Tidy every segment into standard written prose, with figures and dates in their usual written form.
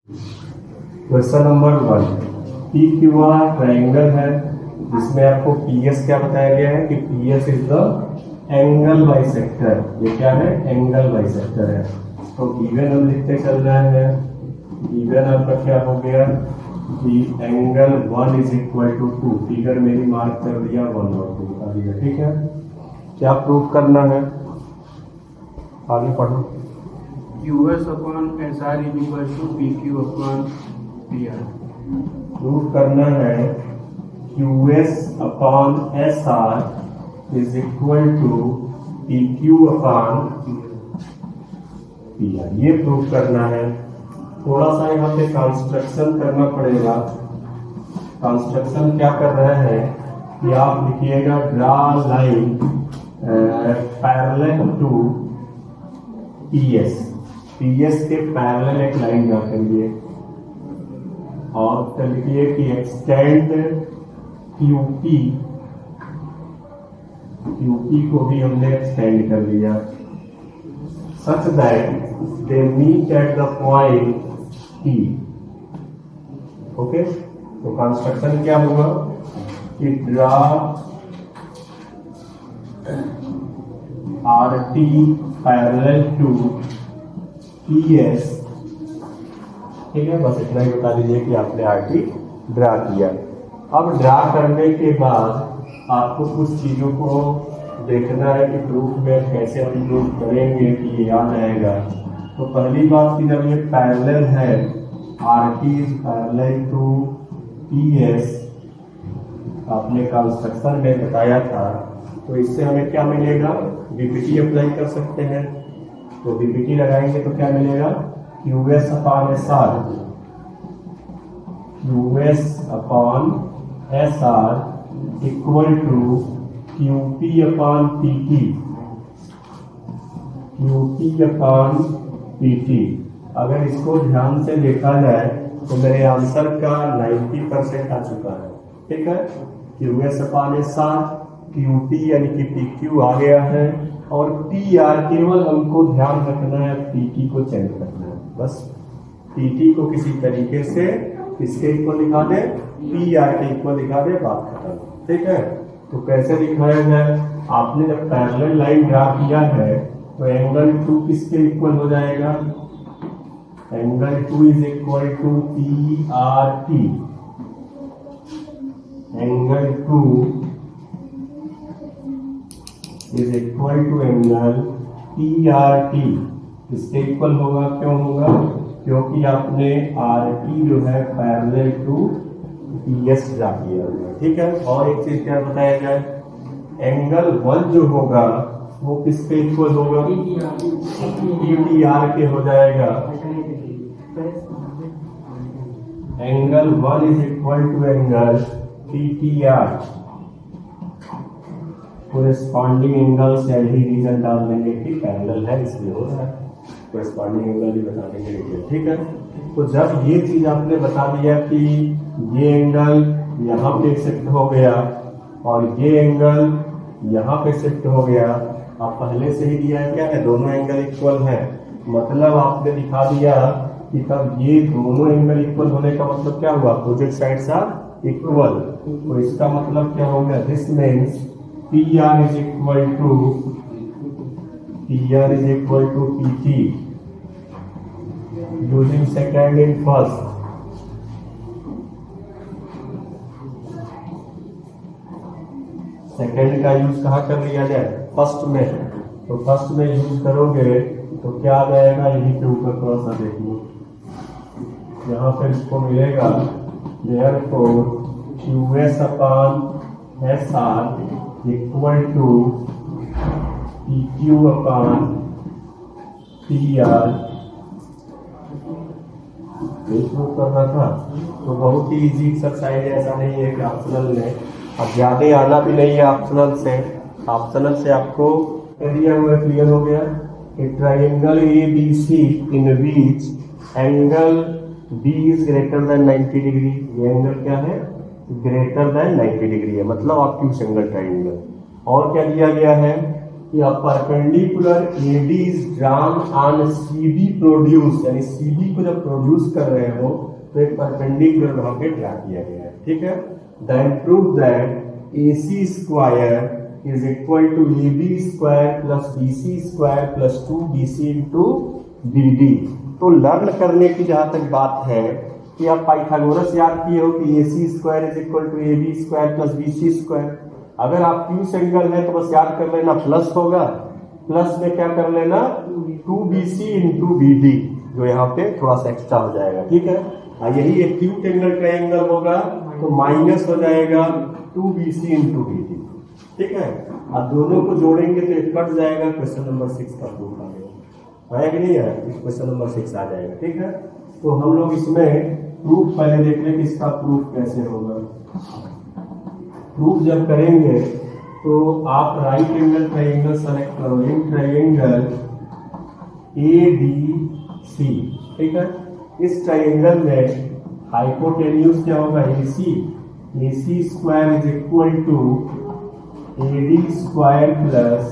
Question number 1, P Q R triangle है जिसमें आपको पी एस क्या बताया गया है कि P S is the angle bisector. ये क्या है? एंगल बाइसेक्टर है। तो गिवन हम लिखते चल रहे हैं। गिवन आपका क्या हो गया कि angle 1 is equal to 2। Figure मेरी मार्क कर दिया 1 और 2 बता दिया। ठीक है, क्या प्रूव करना है? आगे पढ़ो। QS upon SR is equal to PQ upon PR। Prove करना है QS upon SR is equal to PQ upon PR। ये प्रूव करना है। थोड़ा सा यहाँ पे कंस्ट्रक्शन करना पड़ेगा। कंस्ट्रक्शन क्या कर रहे हैं कि आप लिखिएगा draw line parallel to PS। PS के पैरेलल एक लाइन ड्रा करिए और फिर लिखिए कि एक्सटेंड QP। QP को भी हमने एक्सटेंड कर लिया such that they meet at the point P। Okay, तो कंस्ट्रक्शन क्या होगा कि draw RT parallel to PS। ठीक है, बस इतना ही बता दीजिए कि आपने RT ड्रा किया। अब ड्रा करने के बाद आपको कुछ चीजों को देखना है कि प्रूफ में कैसे हम प्रूफ करेंगे कि ये याद आएगा। तो पहली बात कि जब ये पैरेलल है, RT is parallel to PS, आपने कंस्ट्रक्शन में बताया था, तो इससे हमें क्या मिलेगा? बीपीटी अप्लाई कर सकते हैं। तो बीपीटी लगाएंगे तो क्या मिलेगा? QS upon SR। QS upon SR equal to QP upon PT। QP upon PT। अगर इसको ध्यान से देखा जाए तो मेरे आंसर का 90% आ चुका है। ठीक है, QS अपॉन SR, QT यानी कि PQ आ गया है और PR केवल हमको ध्यान रखना है, PT को चेंज करना है। बस PT को किसी तरीके से किसके इक्वल दिखा दे? PR के इक्वल दिखा दे, बात खत्म। ठीक है, तो कैसे दिखाया जाए? आपने जब पैरेलल लाइन ड्रा किया है तो एंगल 2 किसके इक्वल हो जाएगा? Angle 2 is equal to PRT। Angle 2 is equal to angle PRT। इसके इक्वल होगा। क्यों होगा? क्योंकि आपने RT जो है पैरेलल टू PS ड्रा किया हुआ। ठीक है, और एक चीज क्या बताया जाए? एंगल 1 जो होगा वो किसके इक्वल होगा? PTR के हो जाएगा। Angle 1 is equal to angle PTR। Corresponding angle से ही रीजन डाल देंगे कि पैरेलल है इसलिए हो रहा है। कोरेस्पॉन्डिंग एंगल भी बता देंगे लिए। ठीक है, तो जब ये चीज आपने बता दिया कि ये एंगल यहाँ पे शिफ्ट हो गया और ये एंगल यहाँ पे शिफ्ट हो गया, आप पहले से ही दिया है क्या है? दोनों एंगल इक्वल है। मतलब आपने दिखा दिया कि तब ये दोनों एंगल इक्वल होने का मतलब क्या हुआ? Opposite sides are equal. तो इसका मतलब क्या हो गया? This means PR is equal to PT using second in first। Second का यूज कहाँ कर लिया जाए? फर्स्ट में। तो फर्स्ट में यूज करोगे तो क्या आ जाएगा? यही के ऊपर थोड़ा सा देखिए, यहाँ पे इसको मिलेगा therefore QS upon SR equal to PQ upon PR। Prove करना था। तो बहुत ही इजी एक्सरसाइज है, ऐसा नहीं है कि ऑप्शनल में। अब ज्यादा आना भी नहीं है ऑप्शनल से। ऑप्शनल से आपको दिया हुआ क्लियर हो गया कि triangle ABC in which angle B is greater than 90 degree. ये एंगल क्या है? ग्रेटर देन 90 डिग्री है, मतलब ऑब्ट्यूज एंगल ट्राइंगल। और क्या दिया गया है कि a perpendicular AD is drawn on CD produce, यानी CD को जब प्रोड्यूस कर रहे हो तो एक परपेंडिकुलर वहां पे ड्रा किया गया है, ठीक है। Then prove that AC square is equal to AB square plus BC square plus 2BC into BD। तो लर्न करने की जहां तक बात है कि आप पाइथागोरस याद किए हो कि AC square is equal to AB square plus BC square. अगर आप क्यूस एंगल है तो बस याद कर लेना प्लस होगा, प्लस में क्या कर लेना 2BC इंटू BD, जो यहाँ पे थोड़ा सा एक्स्ट्रा हो जाएगा, ठीक है। यही एक्यूट एंगल ट्रायंगल होगा तो माइनस हो जाएगा 2BC इंटू BD, ठीक है। अब दोनों को जोड़ेंगे तो एक कट जाएगा, क्वेश्चन नंबर 6 का प्रूफ आ गया है कि नहीं है, इस क्वेश्चन नंबर 6 आ जाएगा, ठीक है। तो हम लोग इसमें प्रूफ पहले देख लें कि इसका प्रूफ कैसे होगा। प्रूफ जब करेंगे तो आप राइट एंगल ट्रायंगल सेलेक्ट करो, इन ट्रायंगल ADC, ठीक है। इस ट्रायंगल में हाइपोटेन्यूज क्या होगा AC square is equal to AD square plus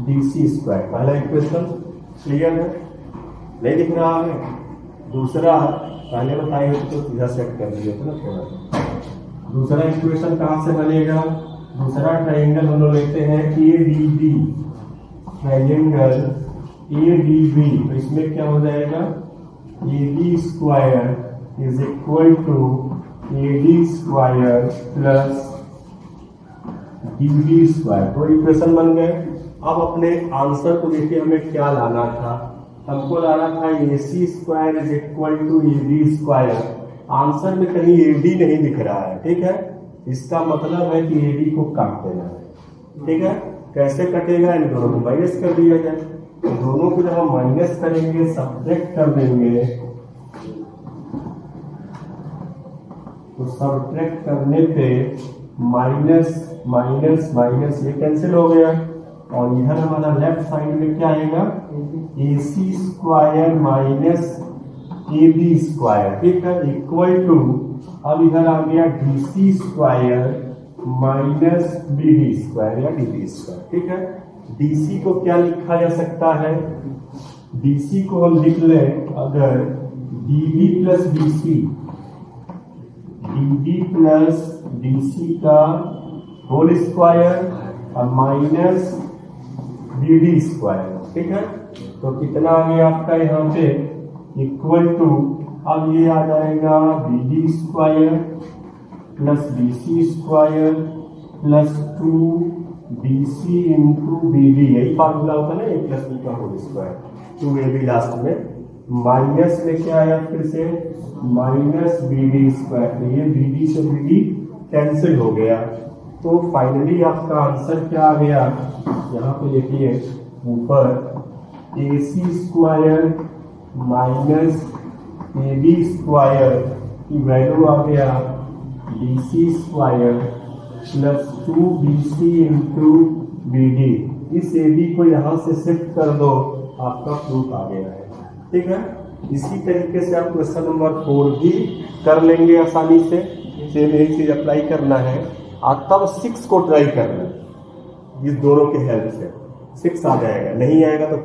BC square. पहला इक्वेशन क्लियर है, नहीं दिख रहा है। दूसरा पहले बताए तो सीधा सेट कर दिया था ना थोड़ा सा। दूसरा इक्वेशन कहाँ से बनेगा, दूसरा ट्रायंगल हम लोग लेते हैं ADB, ट्रायंगल ADB, तो इसमें क्या हो जाएगा AB square is equal to AD square plus BD square. तो इक्वेशन बन गए। अब अपने आंसर को देखिए, हमें क्या लाना था, हमको लाना था AC square is equal to AD square. Answer में कहीं AD नहीं दिख रहा है, ठीक है। इसका मतलब है कि AD को काट देना है, ठीक है। कैसे कटेगा, इन दोनों को माइनस कर दिया जाए। तो दोनों को जब हम माइनस करेंगे, सब्ट्रैक्ट कर देंगे, तो सब्ट्रैक्ट करने पे माइनस माइनस माइनस ये कैंसिल हो गया, और इधर हमारा लेफ्ट साइड में क्या आएगा AC square minus AB square, ठीक है, इक्वल टू, अब इधर आ गया DC square minus BD square या DB स्क्वायर, ठीक है। DC को क्या लिखा जा सकता है, DC को हम लिख लें अगर DB plus BC, DB plus DC का होल स्क्वायर और माइनस BD स्क्वायर, ठीक है। तो कितना आ गया आपका यहाँ पे इक्वल टू, अब ये आ जाएगा BD square plus BC square plus 2BC into BD, यही फार्मूला होता है ना A प्लस B का होल स्क्वायर, 2AB लास्ट में, माइनस में क्या आया फिर से माइनस BD स्क्वायर। तो ये BD से BD कैंसिल हो गया। तो फाइनली आपका आंसर क्या आ गया, यहाँ पे देखिए ऊपर AC square minus AB square की वैल्यू आ गया BC square plus 2BC into BD। इस AB को यहाँ से शिफ्ट कर दो, आपका प्रूफ आ गया है, ठीक है। इसी तरीके से आप क्वेश्चन नंबर 4 भी कर लेंगे आसानी से, सेम यही चीज अप्लाई करना है। और तब 6 को ट्राई करना, इस दोनों के हेल्प से 6 आ जाएगा, नहीं आएगा तो